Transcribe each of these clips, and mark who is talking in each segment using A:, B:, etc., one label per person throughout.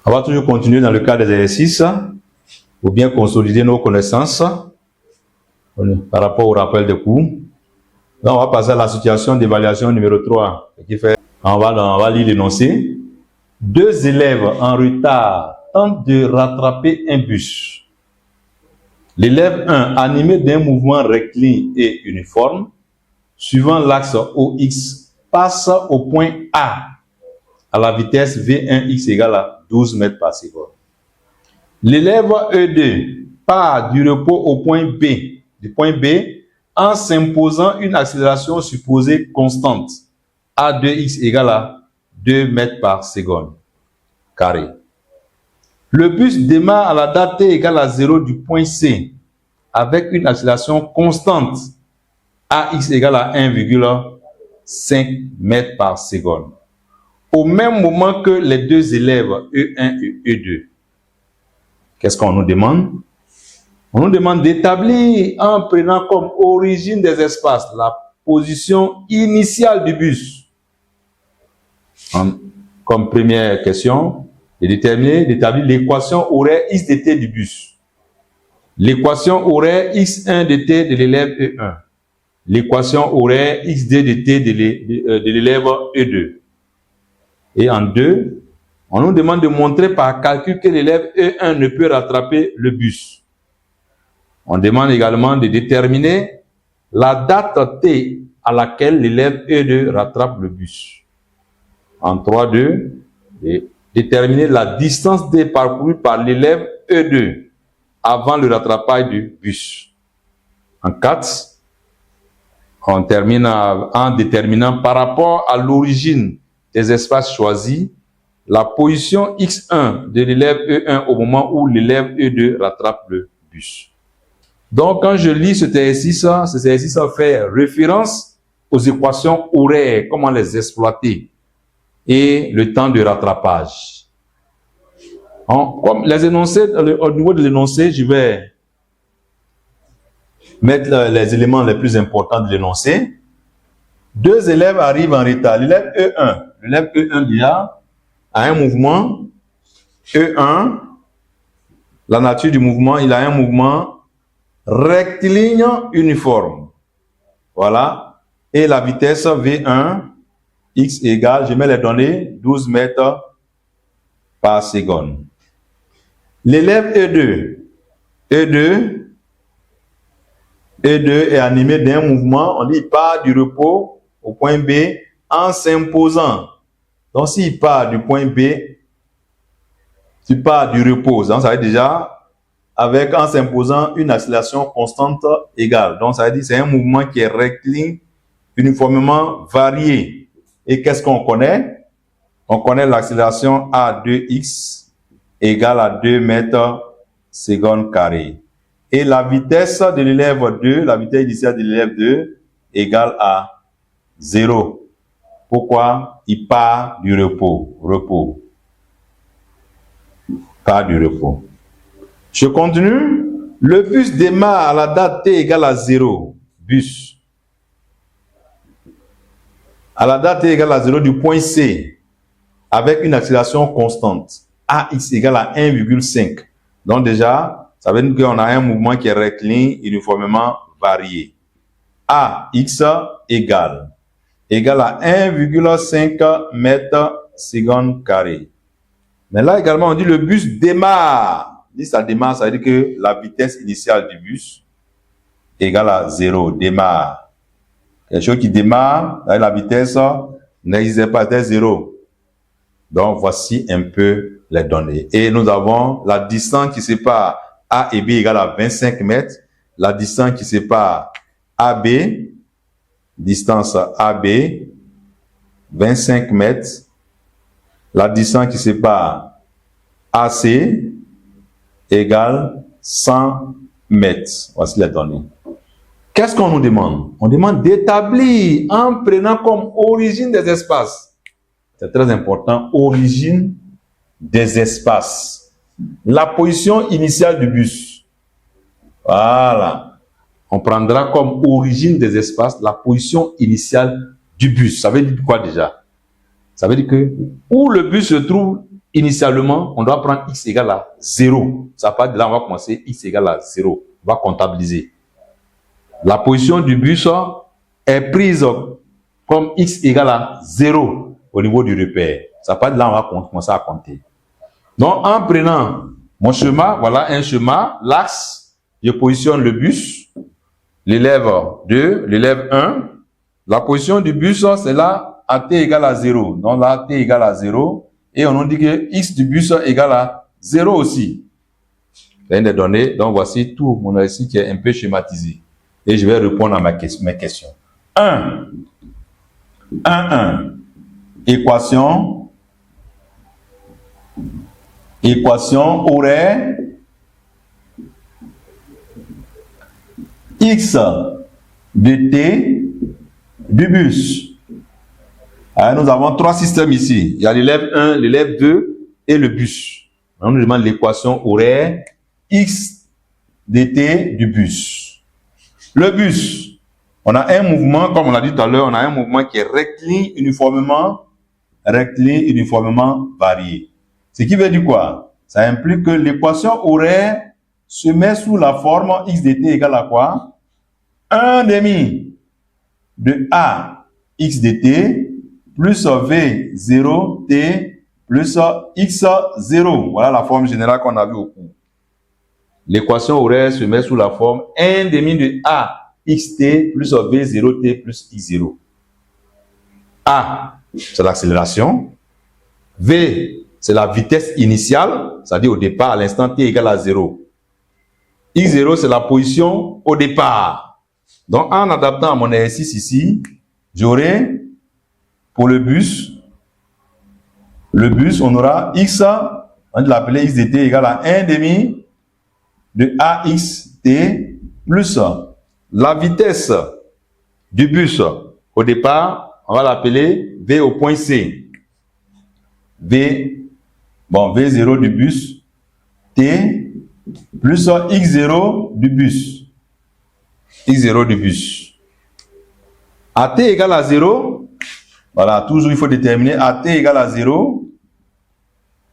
A: On va toujours continuer dans le cadre des exercices pour bien consolider nos connaissances par rapport au rappel de cours. Donc, on va passer à la situation d'évaluation numéro 3. Qui fait, on va lire l'énoncé. 2 élèves en retard tentent de rattraper un bus. L'élève 1, animé d'un mouvement rectiligne et uniforme, suivant l'axe OX, passe au point A à la vitesse V1x égale à 12 mètres par seconde. L'élève E2 part du repos au point B, en s'imposant une accélération supposée constante, A2x égale à 2 mètres par seconde carré. Le bus démarre à la date t égale à 0 du point C avec une accélération constante, AX égale à 1,5 mètres par seconde. Au même moment que les 2 élèves E1 et E2. Qu'est-ce qu'on nous demande? On nous demande d'établir en prenant comme origine des espaces la position initiale du bus. Comme première question, d'établir l'équation horaire x de t du bus. L'équation horaire x1 de t de l'élève E1. L'équation horaire x2 de t de l'élève E2. Et en 2, on nous demande de montrer par calcul que l'élève E1 ne peut rattraper le bus. On demande également de déterminer la date t à laquelle l'élève E2 rattrape le bus. En 3.2, déterminer la distance d parcourue par l'élève E2 avant le rattrapage du bus. En 4, on termine en déterminant par rapport à l'origine des espaces choisis, la position x1 de l'élève E1 au moment où l'élève E2 rattrape le bus. Donc, quand je lis cet exercice fait référence aux équations horaires, comment les exploiter, et le temps de rattrapage. Comme les énoncés, au niveau de l'énoncé, je vais mettre les éléments les plus importants de l'énoncé. 2 élèves arrivent en retard. L'élève E1 déjà a un mouvement. E1, la nature du mouvement, il a un mouvement rectiligne uniforme. Voilà. Et la vitesse V1, x égale, je mets les données, 12 mètres par seconde. L'élève E2 est animé d'un mouvement, on dit il part du repos au point B en s'imposant. Donc s'il part du point B, tu pars du repos, donc ça veut dire déjà en s'imposant une accélération constante égale. Donc ça veut dire c'est un mouvement qui est rectiligne, uniformément varié. Et qu'est-ce qu'on connaît? On connaît l'accélération A2x égale à 2 mètres seconde carré. Et la vitesse de l'élève 2, la vitesse initiale de l'élève 2 égale à 0. Pourquoi? Il part du repos. Part du repos. Je continue. Le bus démarre à la date t égale à 0. Bus. À la date t égale à 0 du point C avec une accélération constante. AX égale à 1,5. Donc déjà, ça veut dire qu'on a un mouvement qui est rectiligne, uniformément varié. AX égale à 1,5 mètres seconde carré. Mais là également, on dit le bus démarre. Si ça démarre, ça veut dire que la vitesse initiale du bus égale à 0. Démarre. Quelque chose qui démarre, la vitesse n'existe pas, c'est 0. Donc, voici un peu les données. Et nous avons la distance qui sépare A et B égale à 25 mètres. La distance qui sépare AB, distance AB, 25 mètres. La distance qui sépare AC égale 100 mètres. Voici les données. Qu'est-ce qu'on nous demande? On demande d'établir en prenant comme origine des espaces. C'est très important, origine des espaces. La position initiale du bus. Voilà. On prendra comme origine des espaces la position initiale du bus. Ça veut dire quoi déjà? Ça veut dire que où le bus se trouve, initialement, on doit prendre x égale à 0. Ça part de là, on va commencer x égale à 0. On va comptabiliser. La position du bus est prise comme x égale à 0 au niveau du repère. Ça part de là, on va commencer à compter. Donc, en prenant mon schéma, voilà un schéma, l'axe, je positionne le bus, l'élève 2, l'élève 1. La position du bus, c'est là, à t égale à 0. Donc là, t égale à 0. Et on nous dit que x du bus égale à 0 aussi. C'est une des données. Donc voici tout mon récit qui est un peu schématisé. Et je vais répondre à mes questions. 1. Équation horaire x de t du bus. Alors, nous avons trois systèmes ici. Il y a l'élève 1, l'élève 2 et le bus. On nous demande l'équation horaire x dt du bus. Le bus, on a un mouvement, comme on l'a dit tout à l'heure, on a un mouvement qui est rectiligne uniformément varié. Ce qui veut dire quoi? Ça implique que l'équation horaire se met sous la forme x dt égale à quoi? 1 demi de a x dt plus v0t plus x0. Voilà la forme générale qu'on a vue au cours. L'équation horaire se met sous la forme 1 demi de a xt plus v0t plus x0. A, c'est l'accélération. V, c'est la vitesse initiale, c'est-à-dire au départ, à l'instant t égale à 0. x0, c'est la position au départ. Donc, en adaptant à mon exercice ici, j'aurai pour le bus, on aura x, on va l'appeler x dt égale à 1 demi de axt plus la vitesse du bus au départ, on va l'appeler v au point C. V0 du bus, t plus x0 du bus. x0 du bus. À t égale à 0, voilà, toujours il faut déterminer à t égale à 0,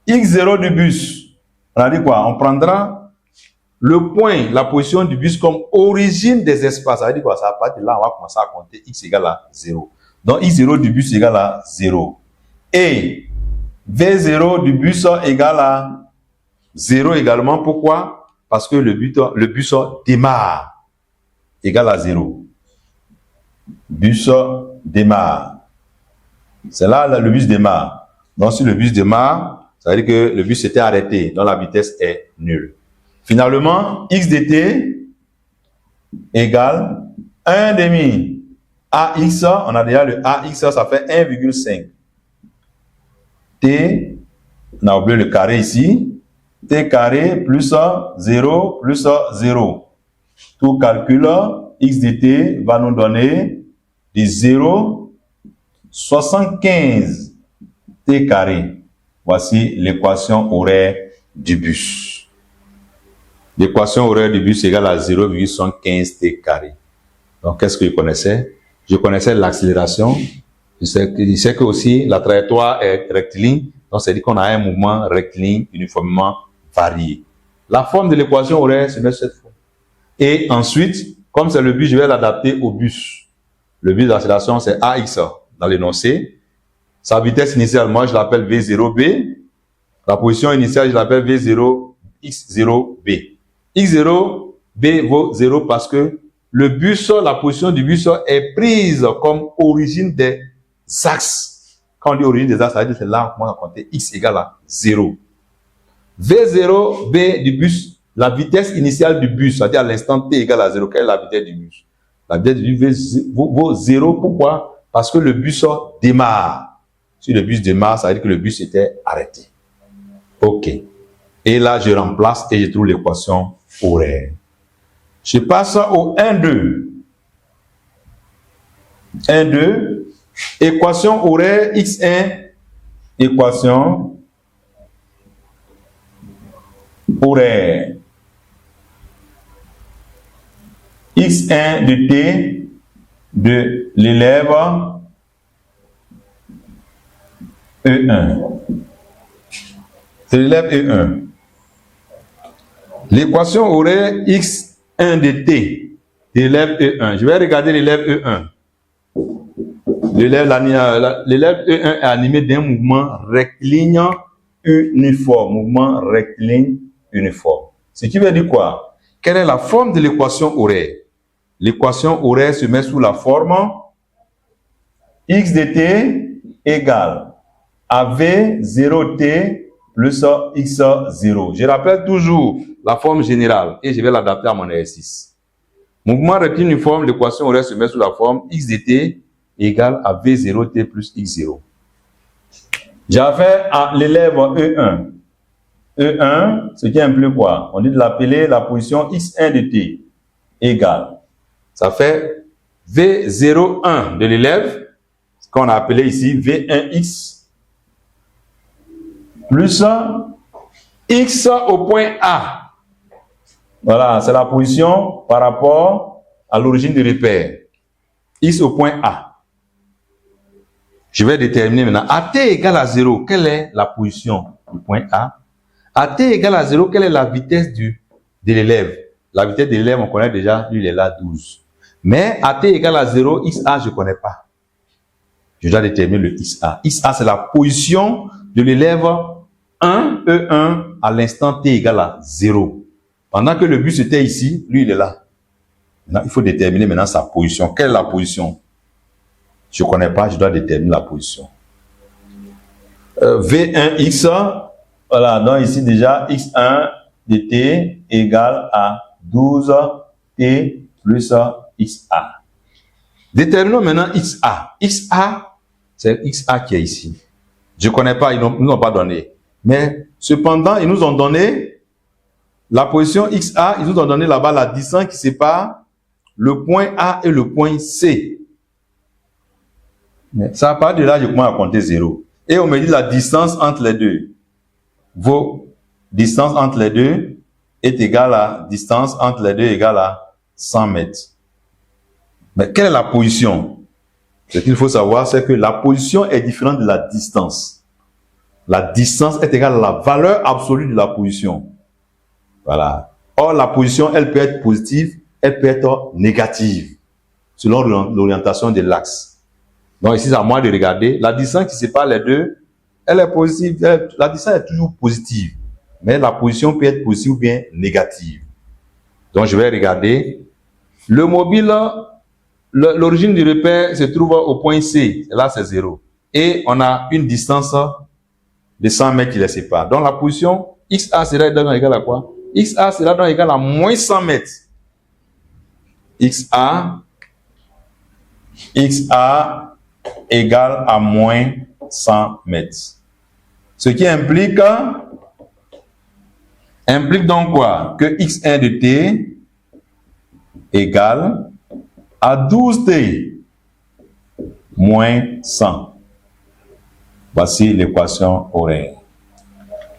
A: x0 du bus. On a dit quoi? On prendra le point, la position du bus comme origine des espaces. Ça veut dire quoi? Ça, à partir de là, on va commencer à compter x égale à 0. Donc x0 du bus égale à 0. Et v0 du bus égale à 0 également. Pourquoi? Parce que le bus démarre égale à 0. Bus démarre. C'est là le bus démarre. Donc si le bus démarre, ça veut dire que le bus était arrêté, donc la vitesse est nulle. Finalement, x dt égale 1 demi ax, on a déjà le ax, ça fait 1,5. T, on a oublié le carré ici, t carré plus 0 plus 0. Tout calcul, x dt va nous donner de 0,75 t carré. Voici l'équation horaire du bus. L'équation horaire du bus égale à 0,75 t carré. Donc, qu'est-ce que je connaissais? Je connaissais l'accélération. Je sais que aussi la trajectoire est rectiligne. Donc, c'est-à-dire qu'on a un mouvement rectiligne uniformément varié. La forme de l'équation horaire se met cette forme. Et ensuite, comme c'est le bus, je vais l'adapter au bus. Le bus d'accélération, c'est AX dans l'énoncé. Sa vitesse initiale, moi, je l'appelle V0B. La position initiale, je l'appelle V0, X0B. X0B vaut 0 parce que le bus, la position du bus est prise comme origine des axes. Quand on dit origine des axes, ça veut dire que c'est là qu'on va compter X égale à 0. V0B du bus, la vitesse initiale du bus, c'est-à-dire à l'instant t égale à 0, quelle est la vitesse du bus? La vitesse du bus vaut 0. Pourquoi? Parce que le bus démarre. Si le bus démarre, ça veut dire que le bus était arrêté. OK. Et là, je remplace et je trouve l'équation horaire. Je passe au 1,2. 1,2. Équation horaire x1. Équation horaire x1 de t de l'élève E1. de l'élève E1. L'équation aurait x1 de t de l'élève E1. Je vais regarder l'élève E1. L'élève E1 est animé d'un mouvement rectiligne uniforme. Mouvement rectiligne uniforme. Ce qui veut dire quoi? Quelle est la forme de l'équation horaire? L'équation horaire se met sous la forme x de t égale à v0t plus x0. Je rappelle toujours la forme générale et je vais l'adapter à mon exercice. Mouvement rectiligne uniforme, l'équation horaire se met sous la forme x de t égale à v0t plus x0. J'avais à l'élève E1. E1, ce qui implique quoi? On dit de l'appeler la position x1 de t égale. Ça fait v01 de l'élève, ce qu'on a appelé ici v1x, plus x au point A. Voilà, c'est la position par rapport à l'origine du repère. X au point A. Je vais déterminer maintenant. À t égale à 0, quelle est la position du point A? À t égale à 0, quelle est la vitesse de l'élève? La vitesse de l'élève, on connaît déjà, lui, il est là 12. Mais à t égale à 0, xa, je ne connais pas. Je dois déterminer le xa. xa, c'est la position de l'élève 1, E1, à l'instant t égale à 0. Pendant que le bus était ici, lui, il est là. Maintenant, il faut déterminer maintenant sa position. Quelle est la position? Je ne connais pas, je dois déterminer la position. V1x, voilà, donc ici déjà, x1 de t égale à 12t plus xa. Déterminons maintenant xa. xa, c'est xa qui est ici. Je ne connais pas, ils ne nous ont pas donné. Mais cependant, ils nous ont donné la position xa, ils nous ont donné là-bas la distance qui sépare le point A et le point C. Mais ça, à partir de là, je commence à compter 0. Et on me dit la distance entre les deux. Vos distances entre les deux est égale à distance entre les deux égale à 100 mètres. Mais quelle est la position? Ce qu'il faut savoir, c'est que la position est différente de la distance. La distance est égale à la valeur absolue de la position. Voilà. Or, la position, elle peut être positive, elle peut être négative, selon l'orientation de l'axe. Donc ici, c'est à moi de regarder. La distance qui sépare les deux, elle est positive. La distance est toujours positive. Mais la position peut être positive ou bien négative. Donc je vais regarder. Le mobile, l'origine du repère se trouve au point C. Là, c'est 0. Et on a une distance de 100 mètres qui les sépare. Donc la position XA sera égale à quoi? XA sera donc égal à moins 100 mètres. XA égale à moins 100 mètres. Ce qui implique donc quoi? Que x1 de t égale à 12t moins 100. Voici l'équation horaire.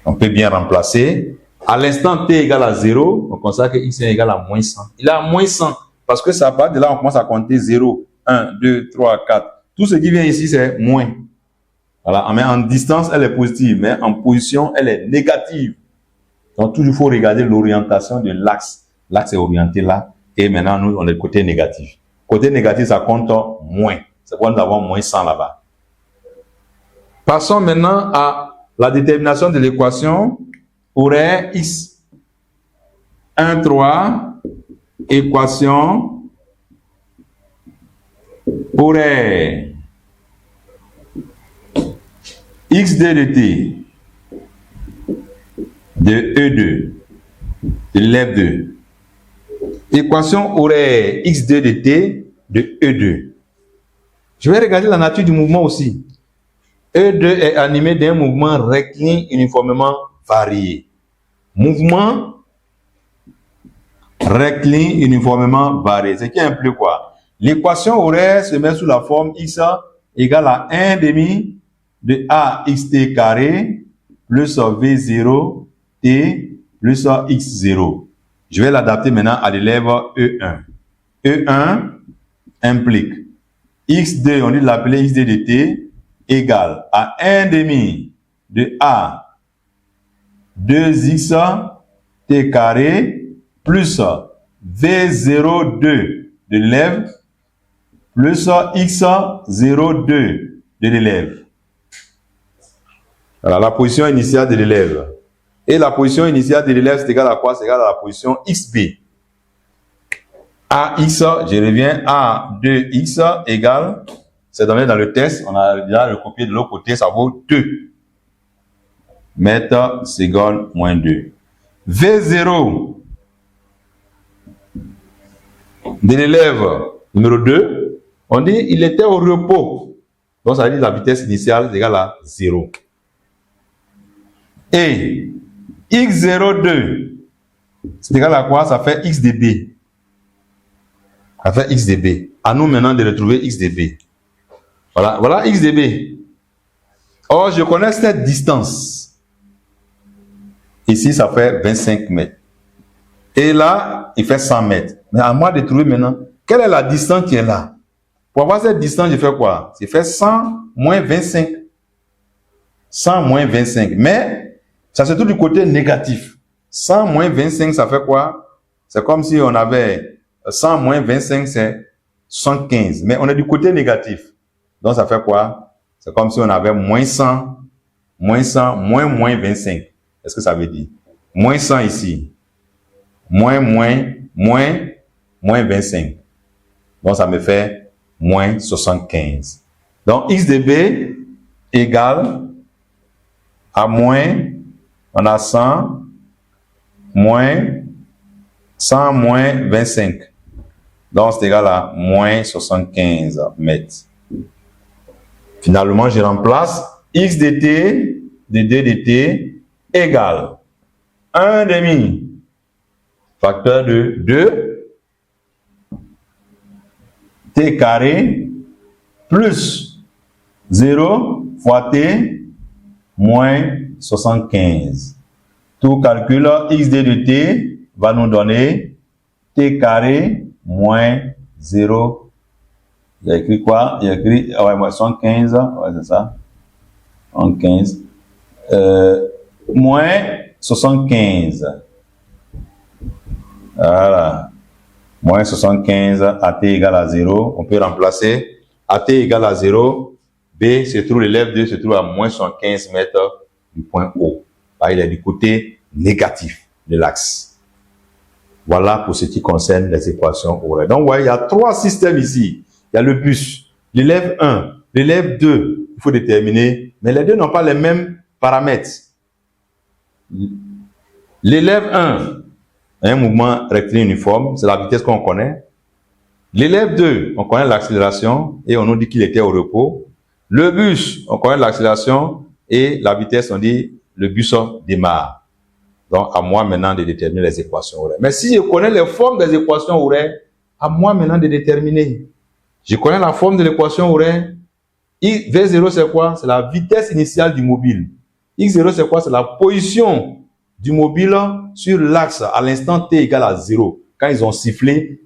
A: On peut bien remplacer. À l'instant t égale à 0, on constate que x1 égale à moins 100. Il est à moins 100 parce que ça part de là, on commence à compter 0, 1, 2, 3, 4. Tout ce qui vient ici, c'est moins. Voilà, mais en distance, elle est positive, mais en position, elle est négative. Donc, toujours, il faut regarder l'orientation de l'axe. L'axe est orienté là, et maintenant, nous, on est côté négatif. Côté négatif, ça compte moins. C'est pourquoi nous avons moins 100 là-bas. Passons maintenant à la détermination de l'équation horaire x. 1, 3, équation horaire x2 de t de E2 de l'élève 2. Équation horaire x2 de t de E2. Je vais regarder la nature du mouvement aussi. E2 est animé d'un mouvement rectiligne uniformément varié. Mouvement rectiligne uniformément varié. Ce qui implique quoi? L'équation horaire se met sous la forme x égale à 1 demi de axt carré plus v0 t plus x0. Je vais l'adapter maintenant à l'élève E1. E1 implique x2, on dit de l'appeler x2 de t égale à 1 demi de a 2x t carré plus v02 de l'élève plus x02 de l'élève. Voilà la position initiale de l'élève. Et la position initiale de l'élève, c'est égal à quoi? C'est égal à la position xb. AX, je reviens, A2x égale, c'est donné dans le test, on a déjà le copier de l'autre côté, ça vaut 2 mètres seconde moins 2. V0 de l'élève numéro 2, on dit il était au repos. Donc ça veut dire la vitesse initiale est égale à 0. Et x02, c'est égal à quoi? Ça fait x dB. Ça fait x dB. À nous maintenant de retrouver x dB. Voilà x dB. Or, je connais cette distance. Ici, ça fait 25 mètres. Et là, il fait 100 mètres. Mais à moi de trouver maintenant, quelle est la distance qui est là? Pour avoir cette distance, je fais quoi? Je fais 100 moins 25. 100 moins 25. Mais, ça se trouve du côté négatif. 100 moins 25, ça fait quoi? C'est comme si on avait 100 moins 25, c'est 75. Mais on est du côté négatif. Donc, ça fait quoi? C'est comme si on avait moins 100, moins 25. Est-ce que ça veut dire? Moins 100 ici. Moins 25. Donc, ça me fait moins 75. Donc, x dB égale à moins, on a 100, moins 100 moins 25. Donc, c'est égal à moins 75 mètres. Finalement, je remplace x dt de 2 dt égale 1 demi facteur de 2 t carré plus 0 fois t moins 75. Tout calcul x de t va nous donner t carré moins 0. Il y a écrit quoi? Il y a écrit 75, ouais, c'est ça. 75. Moins 75. Voilà. Moins 75, AT égale à 0. On peut remplacer AT égale à 0. B se trouve, l'élève 2 se trouve à moins 75 mètres du point O. Il est du côté négatif de l'axe. Voilà pour ce qui concerne les équations horaires. Donc, ouais, il y a 3 systèmes ici. Il y a le bus, l'élève 1, l'élève 2, il faut déterminer, mais les deux n'ont pas les mêmes paramètres. L'élève 1, un mouvement rectiligne uniforme, c'est la vitesse qu'on connaît. L'élève 2, on connaît l'accélération et on nous dit qu'il était au repos. Le bus, on connaît l'accélération et la vitesse, on dit le bus démarre. Donc, à moi maintenant de déterminer les équations horaires. Mais si je connais les formes des équations horaires, à moi maintenant de déterminer. Je connais la forme de l'équation horaire. V0 c'est quoi? C'est la vitesse initiale du mobile. X0 c'est quoi? C'est la position du mobile sur l'axe à l'instant t égale à 0. Quand ils ont sifflé,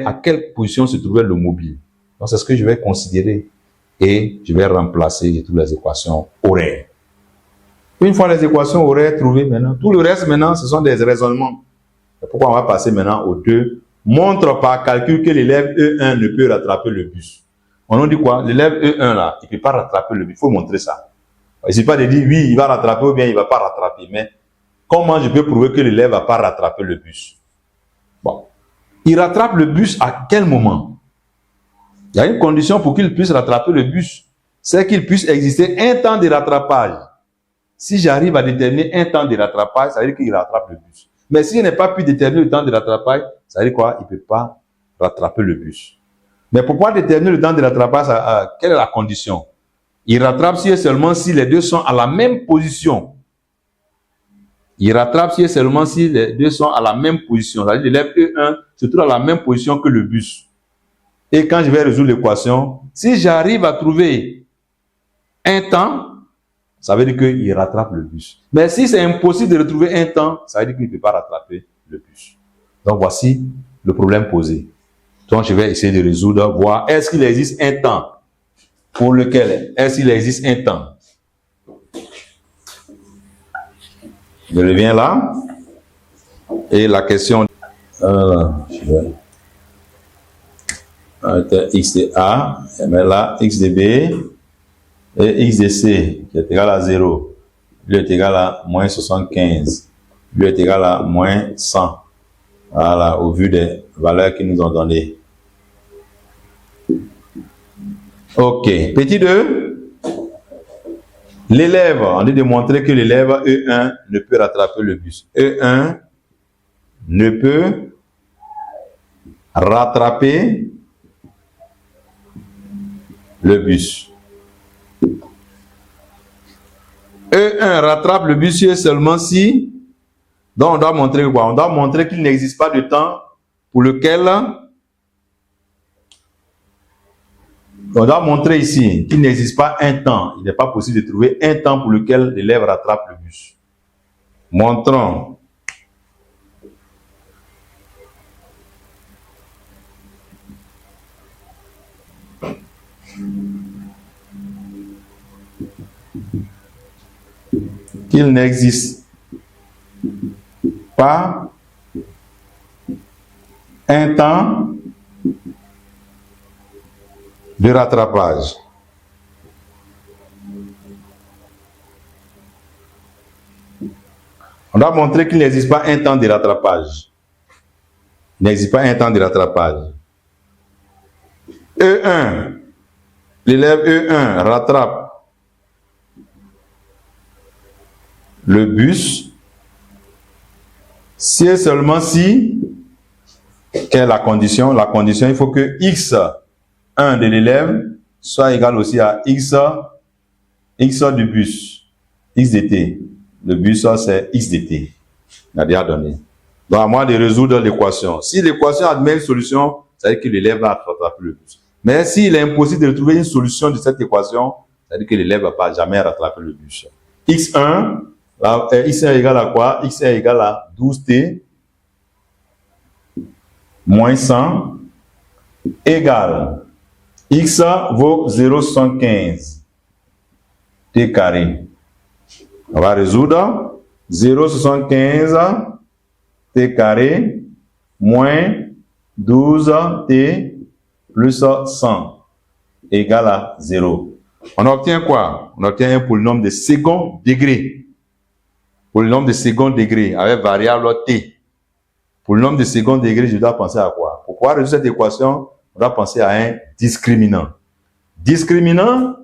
A: à quelle position se trouvait le mobile. Donc c'est ce que je vais considérer. Et je vais remplacer toutes les équations horaires. Une fois les équations horaires trouvées maintenant, tout le reste maintenant, ce sont des raisonnements. C'est pourquoi on va passer maintenant aux 2. Montre par calcul que l'élève E1 ne peut rattraper le bus. On nous dit quoi? L'élève E1 là, il ne peut pas rattraper le bus. Il faut montrer ça. Il ne suffit pas de dire oui, il va rattraper ou bien il ne va pas rattraper. Mais comment je peux prouver que l'élève ne va pas rattraper le bus? Bon. Il rattrape le bus à quel moment? Il y a une condition pour qu'il puisse rattraper le bus. C'est qu'il puisse exister un temps de rattrapage. Si j'arrive à déterminer un temps de rattrapage, ça veut dire qu'il rattrape le bus. Mais si je n'ai pas pu déterminer le temps de rattrapage, ça veut dire quoi? Il ne peut pas rattraper le bus. Mais pour pouvoir déterminer le temps de rattrapage, quelle est la condition? Il rattrape si et seulement si les deux sont à la même position. Il rattrape si et seulement si les deux sont à la même position. C'est-à-dire l'élève E1 se trouve à la même position que le bus. Et quand je vais résoudre l'équation, si j'arrive à trouver un temps, ça veut dire qu'il rattrape le bus. Mais si c'est impossible de retrouver un temps, ça veut dire qu'il ne peut pas rattraper le bus. Donc voici le problème posé. Donc je vais essayer de résoudre, voir est-ce qu'il existe un temps pour lequel, est-ce qu'il existe un temps. Je reviens là. Et la question... x de A, et bien là, x de B et x de C qui est égal à 0. Lui est égal à moins 75. Lui est égal à moins 100. Voilà, au vu des valeurs qu'ils nous ont données. Ok. Petit 2. L'élève, on dit de montrer que l'élève E1 ne peut rattraper le bus. E1 ne peut rattraper le bus. E1 rattrape le bus seulement si... Donc on doit montrer quoi? On doit montrer qu'il n'existe pas de temps pour lequel... On doit montrer ici qu'il n'existe pas un temps. Il n'est pas possible de trouver un temps pour lequel l'élève rattrape le bus. Montrons. Qu'il n'existe pas un temps de rattrapage. On doit montrer qu'il n'existe pas un temps de rattrapage. Il n'existe pas un temps de rattrapage. E1, l'élève E1 rattrape le bus si et seulement si, quelle est la condition? La condition, il faut que x1 de l'élève soit égal aussi à x du bus, x dt. Le bus, c'est x dt. On a déjà donné. Donc, à moi de résoudre l'équation. Si l'équation admet une solution, ça veut dire que l'élève va rattraper le bus. Mais s'il est impossible de trouver une solution de cette équation, ça veut dire que l'élève ne va pas jamais rattraper le bus. x1, x1 est égal à quoi? X1 est égal à 12t moins 100 égale x vaut 0,75 t carré. On va résoudre 0,75 t carré moins 12t plus 100 égale à 0. On obtient quoi? On obtient un polynôme de second degré. Polynôme de second degré avec variable t. Polynôme de second degré, je dois penser à quoi? Pour pouvoir résoudre cette équation, on doit penser à un discriminant. Discriminant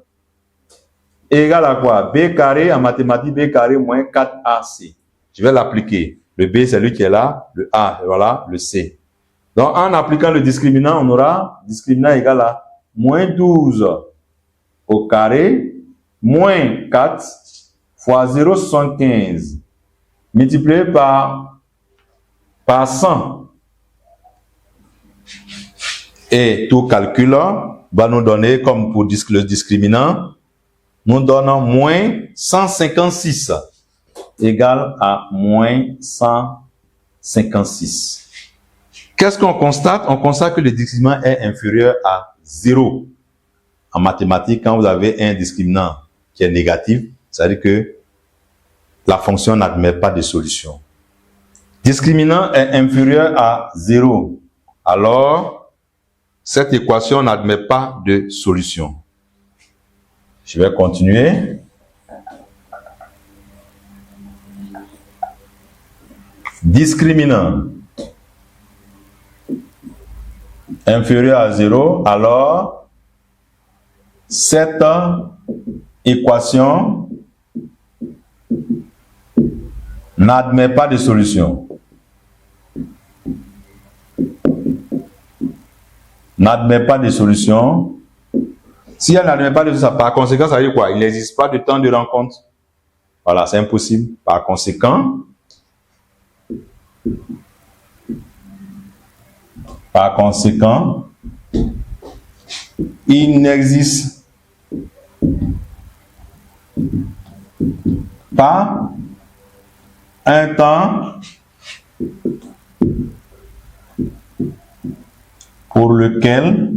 A: égale à quoi? B carré, en mathématiques, B carré moins 4AC. Je vais l'appliquer. Le B, c'est lui qui est là. Le A, et voilà, le C. Donc, en appliquant le discriminant, on aura discriminant égal à moins 12 au carré, moins 4 fois 0,75 multiplié par 100. Et tout calcul va nous donner, comme pour le discriminant, nous donnons moins 156 égale à moins 156. Qu'est-ce qu'on constate? On constate que le discriminant est inférieur à 0. En mathématiques, quand vous avez un discriminant qui est négatif, ça veut dire que la fonction n'admet pas de solution. Discriminant est inférieur à 0. Alors, cette équation n'admet pas de solution. Je vais continuer. Discriminant inférieur à 0, alors cette équation n'admet pas de solution. N'admet pas de solution. Si elle n'admet pas de solution, par conséquent, ça veut dire quoi? Il n'existe pas de temps de rencontre. Voilà, c'est impossible. Par conséquent, il n'existe pas un temps pour lequel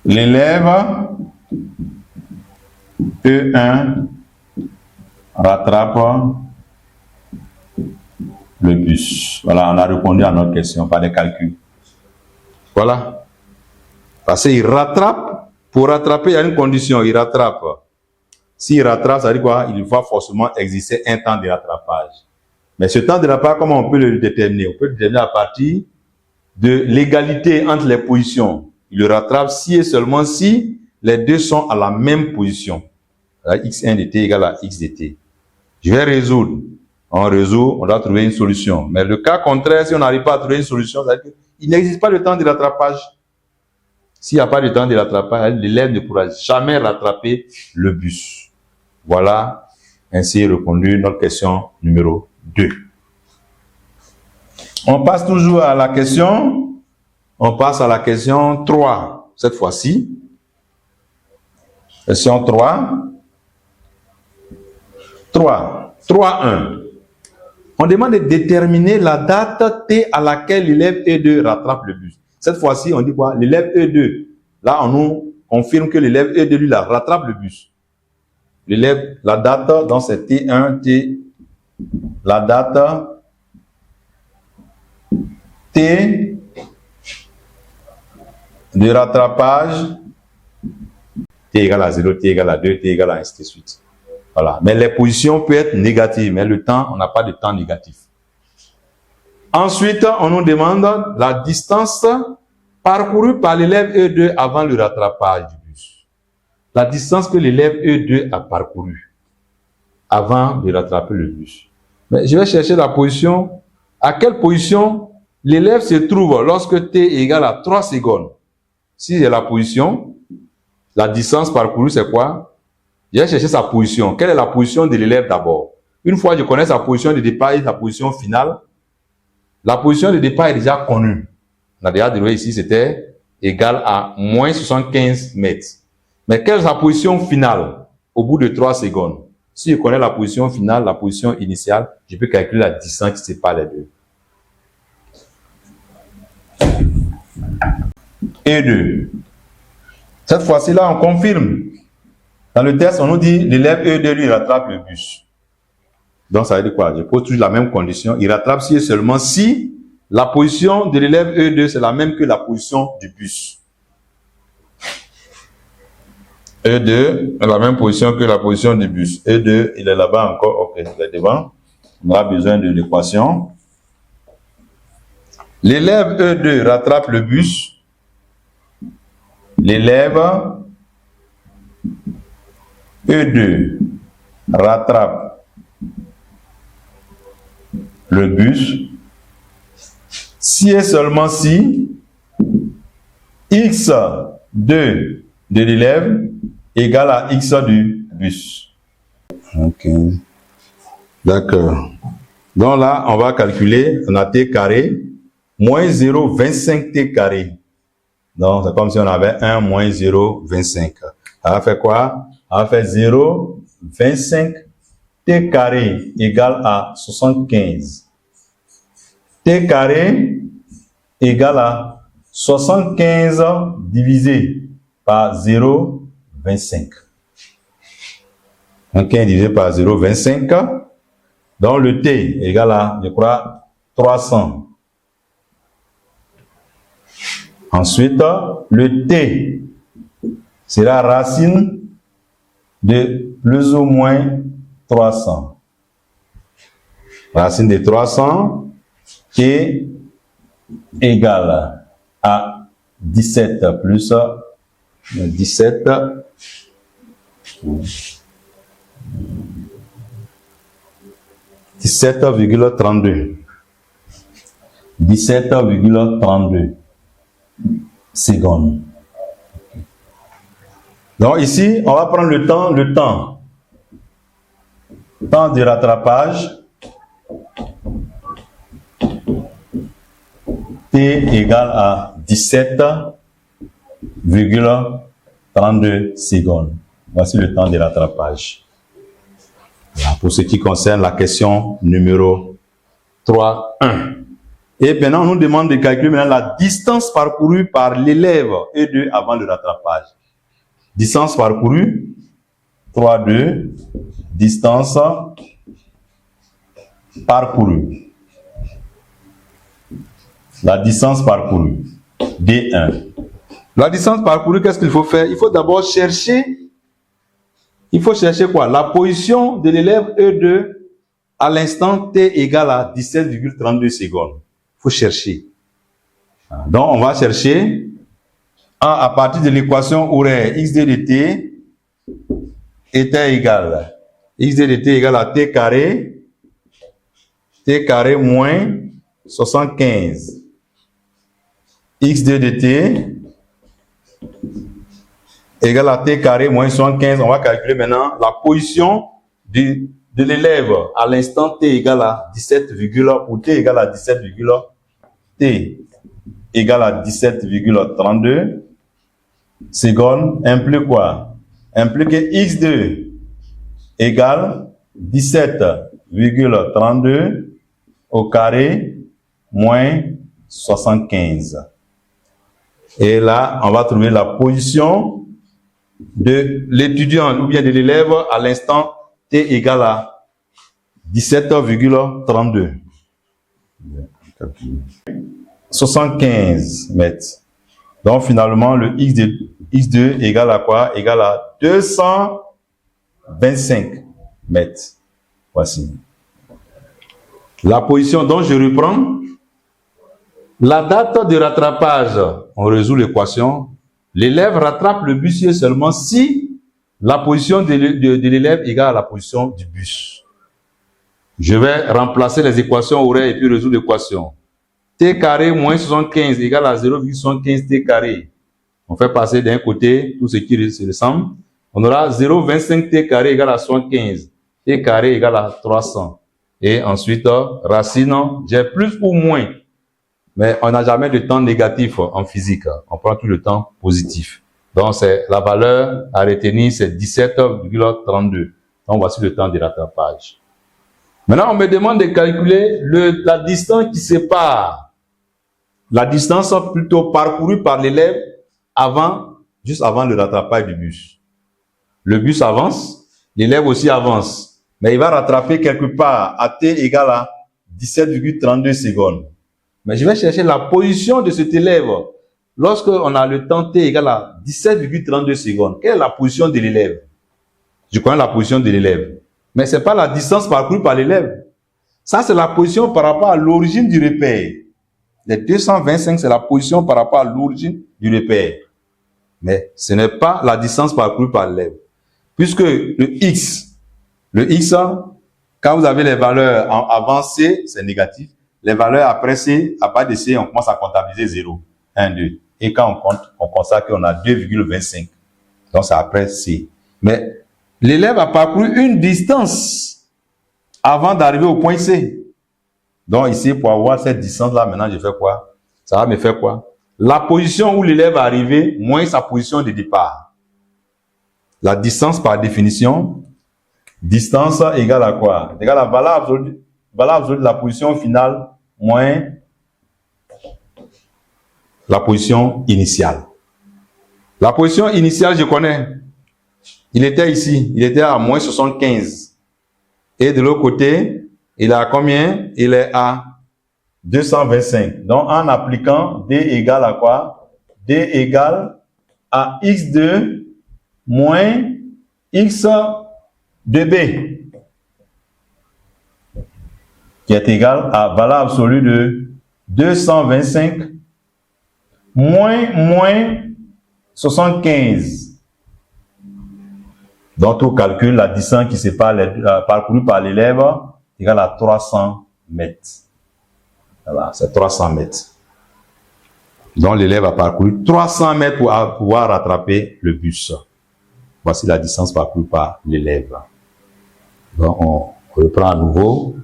A: l'élève E1 rattrape le bus. Voilà, on a répondu à notre question par des calculs. Voilà. Parce qu'il rattrape, pour rattraper, il y a une condition, il rattrape. S'il rattrape, ça veut dire quoi? Il va forcément exister un temps de rattrapage. Mais ce temps de rattrapage, comment on peut le déterminer? On peut le déterminer à partir de l'égalité entre les positions. Il le rattrape si et seulement si les deux sont à la même position. x1 de t égale à x de t. Je vais résoudre. On résout, on doit trouver une solution. Mais le cas contraire, si on n'arrive pas à trouver une solution, ça veut dire qu'il n'existe pas de temps de rattrapage. S'il n'y a pas de temps de rattrapage, l'élève ne pourra jamais rattraper le bus. Voilà, ainsi répondu notre question numéro 2. On passe toujours à la question, on passe à la question 3, cette fois-ci. Question 3. 3.1. On demande de déterminer la date T à laquelle l'élève E2 rattrape le bus. Cette fois-ci, on dit quoi? L'élève E2. Là, on nous confirme que l'élève E2, lui, rattrape le bus. L'élève, la date, dans c'est T1, T, la date T de rattrapage, T égale à 0, T égale à 2, T égale à 1, ainsi de suite. Voilà. Mais les positions peuvent être négatives, mais le temps, on n'a pas de temps négatif. Ensuite, on nous demande la distance parcourue par l'élève E2 avant le rattrapage du bus. La distance que l'élève E2 a parcourue avant de rattraper le bus. Mais je vais chercher la position. À quelle position l'élève se trouve lorsque t est égal à 3 secondes? Si j'ai la position, la distance parcourue, c'est quoi? Je vais chercher sa position. Quelle est la position de l'élève d'abord? Une fois que je connais sa position de départ et sa position finale, la position de départ est déjà connue. On a déjà développé ici, c'était égal à moins 75 mètres. Mais quelle est sa position finale au bout de 3 secondes? Si je connais la position finale, la position initiale, je peux calculer la distance qui sépare les deux. E2. Cette fois-ci, là, on confirme. Dans le test, on nous dit l'élève E2 lui rattrape le bus. Donc, ça veut dire quoi? Je pose toujours la même condition. Il rattrape si et seulement si la position de l'élève E2 c'est la même que la position du bus. E2 est la même position que la position du bus. E2, il est là-bas encore. Ok, il est devant. On aura besoin de l'équation. L'élève E2 rattrape le bus. L'élève E2 rattrape le bus si et seulement si x2 de l'élève égale à x du bus. Ok. D'accord. Donc là, on va calculer, on a t carré moins 0,25 t carré. Donc, c'est comme si on avait 1 moins 0,25. Ça va faire quoi? Ça va faire 0,25 t carré égale à 75. T carré égale à 75 divisé par 0,25. 75 divisé par 0,25. Donc, le t égale à, je crois, 300. Ensuite, le t sera racine de plus ou moins 300. Racine de 300 est égale à 17 plus 17 17,32. 17,32 secondes. Donc ici, on va prendre le temps de rattrapage t égale à 17,32 secondes. Voici le temps de rattrapage. Voilà, pour ce qui concerne la question numéro 3.1. Et maintenant, on nous demande de calculer maintenant la distance parcourue par l'élève E2 avant le rattrapage. Distance parcourue, 3,2 distance parcourue. La distance parcourue, D1. La distance parcourue, qu'est-ce qu'il faut faire? Il faut d'abord chercher, quoi? La position de l'élève E2 à l'instant t égale à 17,32 secondes. Il faut chercher. Donc, on va chercher à partir de l'équation horaire xd de t était égal. xd de t égale à t carré moins 75. xd de t égale à t carré moins 75. On va calculer maintenant la position de l'élève à l'instant t égale à 17, pour t égale à 17, t égale à 17,32 secondes implique quoi? Implique que x2 égale 17,32 au carré moins 75. Et là, on va trouver la position de l'étudiant ou bien de l'élève à l'instant t égale à 17,32. 75 mètres. Donc finalement, le x2 égale à quoi? Égale à 225 mètres. Voici. La position dont je reprends. La date de rattrapage, on résout l'équation. L'élève rattrape le bussier seulement si la position de l'élève égale à la position du bus. Je vais remplacer les équations horaires et puis résoudre l'équation. T carré moins 75 égale à 0,75 t carré. On fait passer d'un côté tout ce qui se ressemble. On aura 0,25 t carré égale à 75. T carré égale à 300. Et ensuite, racine, j'ai plus ou moins. Mais on n'a jamais de temps négatif en physique. On prend tout le temps positif. Donc, c'est la valeur à retenir, c'est 17,32. Donc, voici le temps de rattrapage. Maintenant, on me demande de calculer la distance qui sépare. La distance plutôt parcourue par l'élève juste avant le rattrapage du bus. Le bus avance, l'élève aussi avance. Mais il va rattraper quelque part à t égale à 17,32 secondes. Mais je vais chercher la position de cet élève. Lorsqu'on a le temps t égale à 17,32 secondes, quelle est la position de l'élève? Je connais la position de l'élève. Mais ce n'est pas la distance parcourue par l'élève. Ça, c'est la position par rapport à l'origine du repère. Les 225, c'est la position par rapport à l'origine du repère. Mais ce n'est pas la distance parcourue par l'élève. Puisque le x, quand vous avez les valeurs avant C, c'est négatif. Les valeurs après C, à part de C, on commence à comptabiliser 0, 1, 2. Et quand on compte, on constate qu'on a 2,25. Donc, c'est après C. Mais l'élève a parcouru une distance avant d'arriver au point C. Donc, ici, pour avoir cette distance-là, maintenant, je fais quoi? Ça va me faire quoi? La position où l'élève est arrivé, moins sa position de départ. La distance, par définition, distance égale à quoi? Égale à la valeur absolue de la position finale moins la position initiale. La position initiale, je connais. Il était ici. Il était à moins 75. Et de l'autre côté, il est à combien? Il est à 225. Donc, en appliquant D égale à quoi? D égale à X2 moins X de B, qui est égal à valeur absolue de 225 moins 75. Donc, on calcule la distance qui sépare parcourue par l'élève égale à 300 mètres. Voilà, c'est 300 mètres. Donc, l'élève a parcouru 300 mètres pour pouvoir rattraper le bus. Voici la distance parcourue par l'élève. Donc, on reprend à nouveau.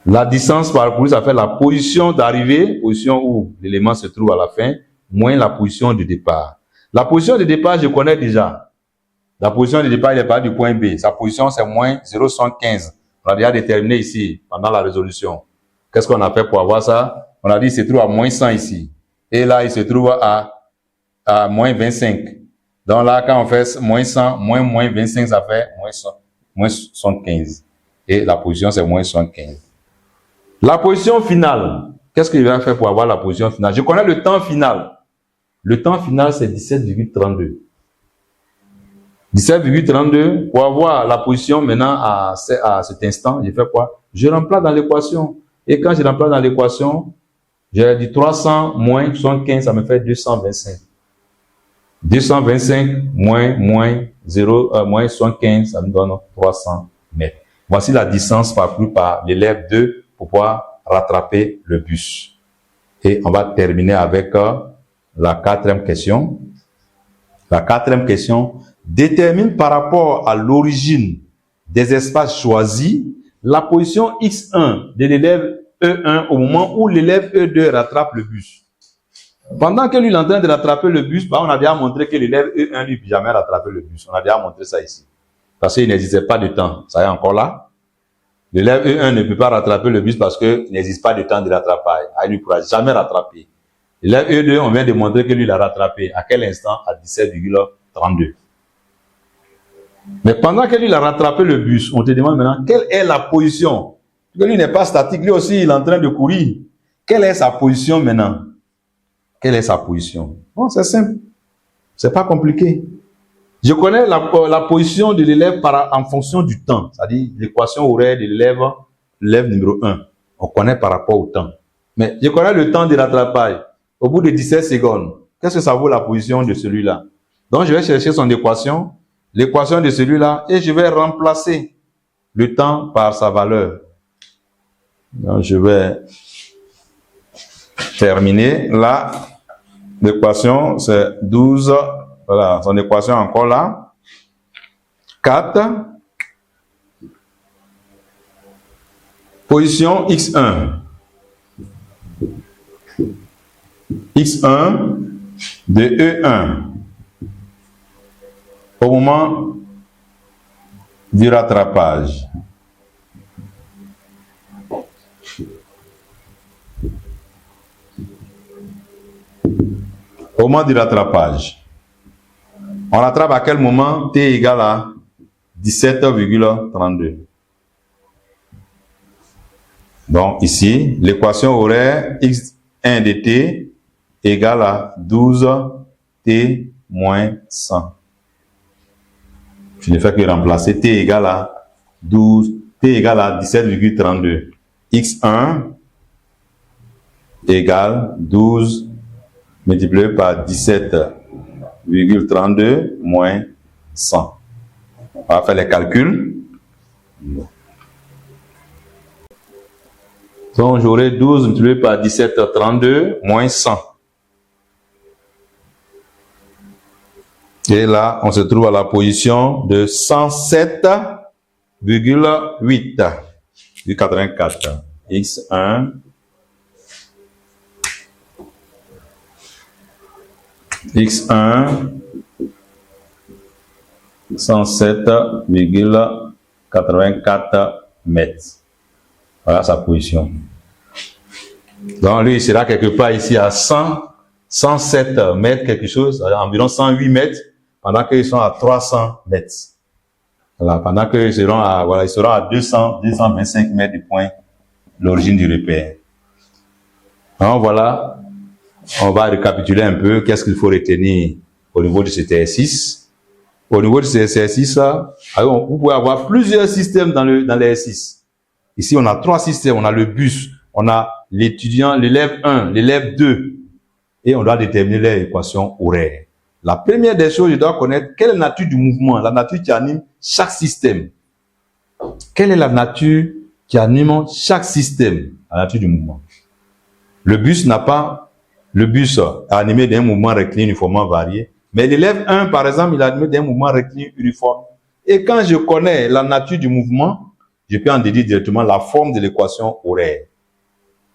A: La distance parcourue, ça fait la position d'arrivée, position où l'élément se trouve à la fin, moins la position de départ. La position de départ, je connais déjà. La position de départ, il est pas du point B. Sa position, c'est moins 0,75. On a déjà déterminé ici, pendant la résolution. Qu'est-ce qu'on a fait pour avoir ça? On a dit qu'il se trouve à moins 100 ici. Et là, il se trouve à moins 25. Donc là, quand on fait moins 100, moins 25, ça fait moins 100. moins 75. Et la position, c'est moins 75. La position finale, qu'est-ce que je vais faire pour avoir la position finale? Je connais le temps final. Le temps final, c'est 17,32. 17,32, pour avoir la position maintenant à cet instant, je fais quoi? Je remplace dans l'équation. Et quand je remplace dans l'équation, j'ai dit 300 moins 75, ça me fait 225. 225 moins 75, ça me donne 300 mètres. Voici la distance parcourue par l'élève 2 pour pouvoir rattraper le bus. Et on va terminer avec la quatrième question. La quatrième question détermine par rapport à l'origine des espaces choisis la position X1 de l'élève E1 au moment où l'élève E2 rattrape le bus. Pendant que lui il est en train de rattraper le bus, on a déjà montré que l'élève E1 lui n'a jamais rattrapé le bus. On a déjà montré ça ici. Parce qu'il n'existait pas de temps. Ça est encore là. L'élève E1 ne peut pas rattraper le bus parce qu'il n'existe pas de temps de rattrapage. Il ne pourra jamais rattraper. L'élève E2, on vient de montrer que lui l'a rattrapé. À quel instant? À 17,32. Mais pendant que lui il a rattrapé le bus, on te demande maintenant quelle est la position. Parce que lui n'est pas statique, lui aussi il est en train de courir. Quelle est sa position maintenant? Quelle est sa position? Bon, c'est simple. C'est pas compliqué. Je connais la position de l'élève en fonction du temps. C'est-à-dire l'équation horaire de l'élève numéro 1. On connaît par rapport au temps. Mais je connais le temps de rattrapage. Au bout de 17 secondes, qu'est-ce que ça vaut la position de celui-là? Donc, je vais chercher son équation, l'équation de celui-là, et je vais remplacer le temps par sa valeur. Donc, je vais terminer là. L'équation, c'est 12. Voilà, son équation encore là. 4. Position X1. X1 de E1 au moment du rattrapage. Au moment du rattrapage. On rattrape à quel moment? T égale à 17,32. Donc ici, l'équation horaire X1 de T égale à 12T moins 100. Je ne fais que remplacer T égale à 12, T égale à 17,32. X1 égale 12 multiplié par 17,32 moins 100. On va faire les calculs. Donc j'aurai 12 multiplié par 17,32 moins 100. Et là, on se trouve à la position de 107,8 du 84. X1 107,84 mètres. Voilà sa position. Donc lui, il sera quelque part ici à 107 mètres, quelque chose, environ 108 mètres, pendant qu'ils sont à 300 mètres. Voilà, pendant qu'ils seront à, voilà, ils seront à 225 mètres du point, l'origine du repère. Donc voilà, on va récapituler un peu qu'est-ce qu'il faut retenir au niveau de cet exercice. Au niveau de cet exercice, vous pouvez avoir plusieurs systèmes dans l'exercice. Ici, on a 3 systèmes. On a le bus, on a l'étudiant, l'élève 1, l'élève 2, et on doit déterminer l'équation horaire. La première des choses, je dois connaître quelle est la nature du mouvement, la nature qui anime chaque système. Quelle est la nature qui anime chaque système, la nature du mouvement? Le bus est animé d'un mouvement rectiligne uniformément varié, mais l'élève 1, par exemple, il est animé d'un mouvement rectiligne uniforme. Et quand je connais la nature du mouvement, je peux en déduire directement la forme de l'équation horaire.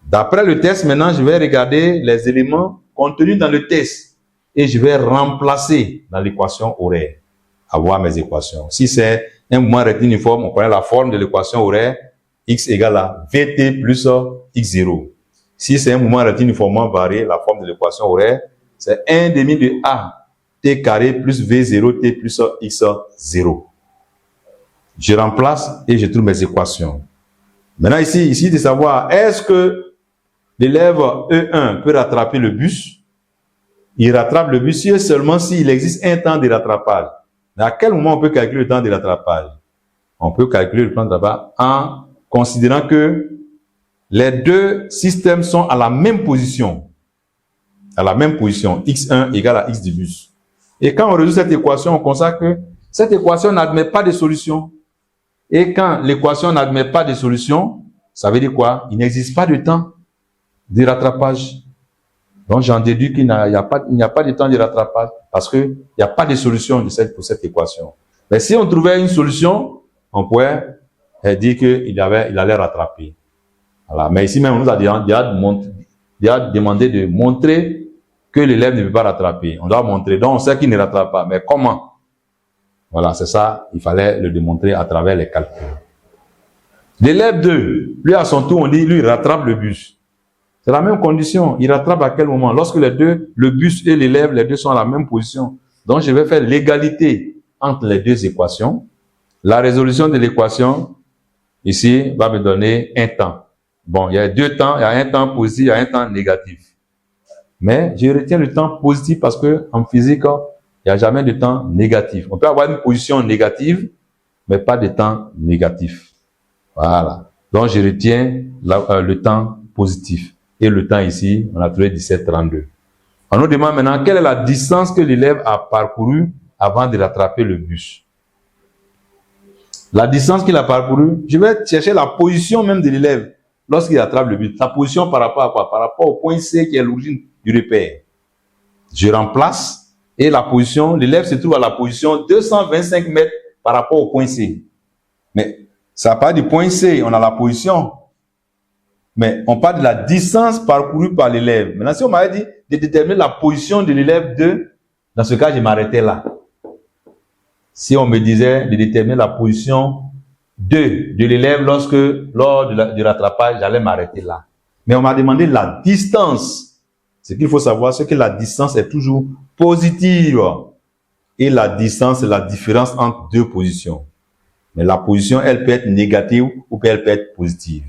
A: D'après le test, maintenant, je vais regarder les éléments contenus dans le test et je vais remplacer dans l'équation horaire, avoir mes équations. Si c'est un mouvement rectiligne uniforme, on connaît la forme de l'équation horaire, x égale à vt plus x0. Si c'est un mouvement rectiligne uniformément varié, la forme de l'équation horaire, c'est 1 demi de a t carré plus v0 t plus x0. Je remplace et je trouve mes équations. Maintenant, ici de savoir, est-ce que l'élève E1 peut rattraper le bus? Il rattrape le bus seulement s'il existe un temps de rattrapage. Mais à quel moment on peut calculer le temps de rattrapage? On peut calculer le temps de rattrapage en considérant que les deux systèmes sont à la même position. À la même position, x1 égale à x du bus. Et quand on résout cette équation, on constate que cette équation n'admet pas de solution. Et quand l'équation n'admet pas de solution, ça veut dire quoi? Il n'existe pas de temps de rattrapage. Donc, j'en déduis qu'il n'y a pas de temps de rattrapage parce qu'il n'y a pas de solution pour cette équation. Mais si on trouvait une solution, on pourrait dire qu'il allait rattraper. Voilà. Mais ici même, on nous a déjà demandé de montrer que l'élève ne peut pas rattraper. On doit montrer. Donc, on sait qu'il ne rattrape pas. Mais comment? Voilà, c'est ça. Il fallait le démontrer à travers les calculs. L'élève 2, lui, à son tour, on dit, lui, il rattrape le bus. C'est la même condition. Il rattrape à quel moment? Lorsque les deux, le bus et l'élève, les deux sont à la même position. Donc, je vais faire l'égalité entre les deux équations. La résolution de l'équation, ici, va me donner un temps. Bon, il y a deux temps. Il y a un temps positif, il y a un temps négatif. Mais je retiens le temps positif parce que en physique, il n'y a jamais de temps négatif. On peut avoir une position négative, mais pas de temps négatif. Voilà. Donc, je retiens le temps positif. Et le temps ici, on a trouvé 17,32. On nous demande maintenant quelle est la distance que l'élève a parcourue avant de rattraper le bus. La distance qu'il a parcourue, je vais chercher la position même de l'élève lorsqu'il rattrape le bus. Sa position par rapport à quoi? Par rapport au point C qui est l'origine du repère. Je remplace et la position, l'élève se trouve à la position 225 mètres par rapport au point C. Mais ça part du point C, on a la position. Mais on parle de la distance parcourue par l'élève. Maintenant, si on m'avait dit de déterminer la position de l'élève 2, dans ce cas, je m'arrêtais là. Si on me disait de déterminer la position 2 de l'élève lors du rattrapage, j'allais m'arrêter là. Mais on m'a demandé la distance. Ce qu'il faut savoir, c'est que la distance est toujours positive. Et la distance, c'est la différence entre deux positions. Mais la position, elle peut être négative ou elle peut être positive.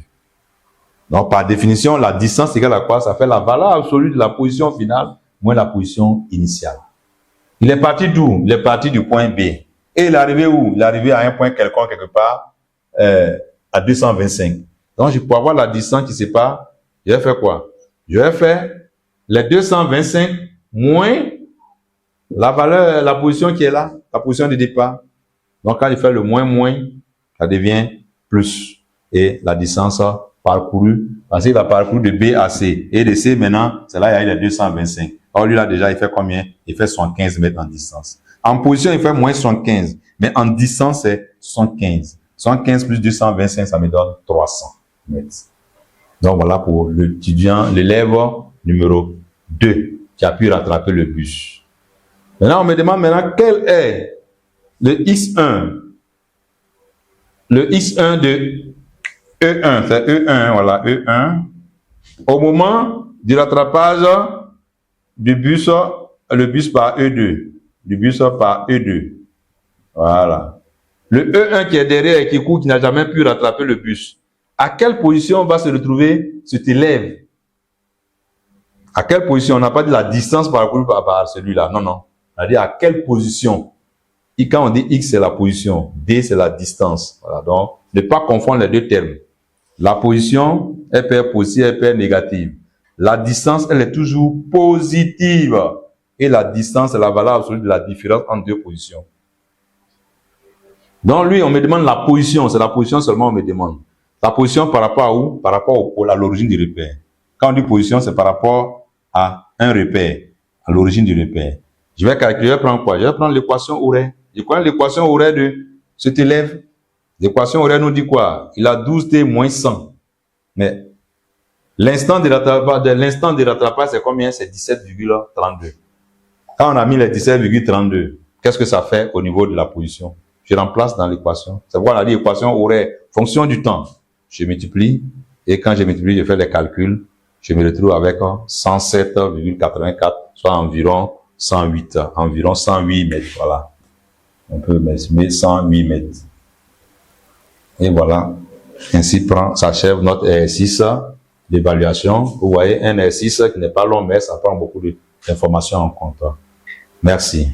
A: Donc, par définition, la distance égale à quoi? Ça fait la valeur absolue de la position finale moins la position initiale. Il est parti d'où? Il est parti du point B. Et il est arrivé où? Il est arrivé à un point quelconque, quelque part, à 225. Donc, pour avoir la distance qui sépare, je vais faire quoi? Je vais faire les 225 moins la valeur, la position qui est là, la position de départ. Donc, quand il fait le moins, ça devient plus. Et la distance parcourue, parce qu'il a parcouru de B à C. Et de C, maintenant, c'est là, il y a les 225. Or, lui, là, déjà, il fait combien? Il fait 75 mètres en distance. En position, il fait moins 75. Mais en distance, c'est 75. 75 plus 225, ça me donne 300 mètres. Donc, voilà pour l'étudiant, l'élève numéro 2 qui a pu rattraper le bus. Maintenant, on me demande quel est le X1. Le X1 de E1, c'est E1, voilà, E1. Au moment du rattrapage du bus, le bus par E2. Du bus par E2. Voilà. Le E1 qui est derrière et qui court, qui n'a jamais pu rattraper le bus. À quelle position va se retrouver cet élève? À quelle position? On n'a pas dit la distance parcourue par celui-là. Non, non. On a dit à quelle position. Et quand on dit X, c'est la position. D, c'est la distance. Voilà. Donc, ne pas confondre les deux termes. La position, elle peut être positive, elle peut être négative. La distance, elle est toujours positive. Et la distance, c'est la valeur absolue de la différence entre deux positions. Donc, lui, on me demande la position. C'est la position seulement on me demande. La position par rapport à où? Par rapport à l'origine du repère. Quand on dit position, c'est par rapport à un repère, à l'origine du repère. Je vais calculer, je vais prendre quoi? Je vais prendre l'équation horaire. Je connais l'équation horaire de cet élève. L'équation horaire nous dit quoi? Il a 12T moins 100. Mais l'instant de rattrapage, c'est combien? C'est 17,32. Quand on a mis les 17,32, qu'est-ce que ça fait au niveau de la position? Je remplace dans l'équation. C'est pourquoi on a dit équation horaire, fonction du temps. Je multiplie, et quand je multiplie, je fais les calculs. Je me retrouve avec 107,84, soit environ 108 mètres. Voilà. On peut mettre 108 mètres. Et voilà, ainsi s'achève notre exercice d'évaluation. Vous voyez, un exercice qui n'est pas long, mais ça prend beaucoup d'informations en compte. Merci.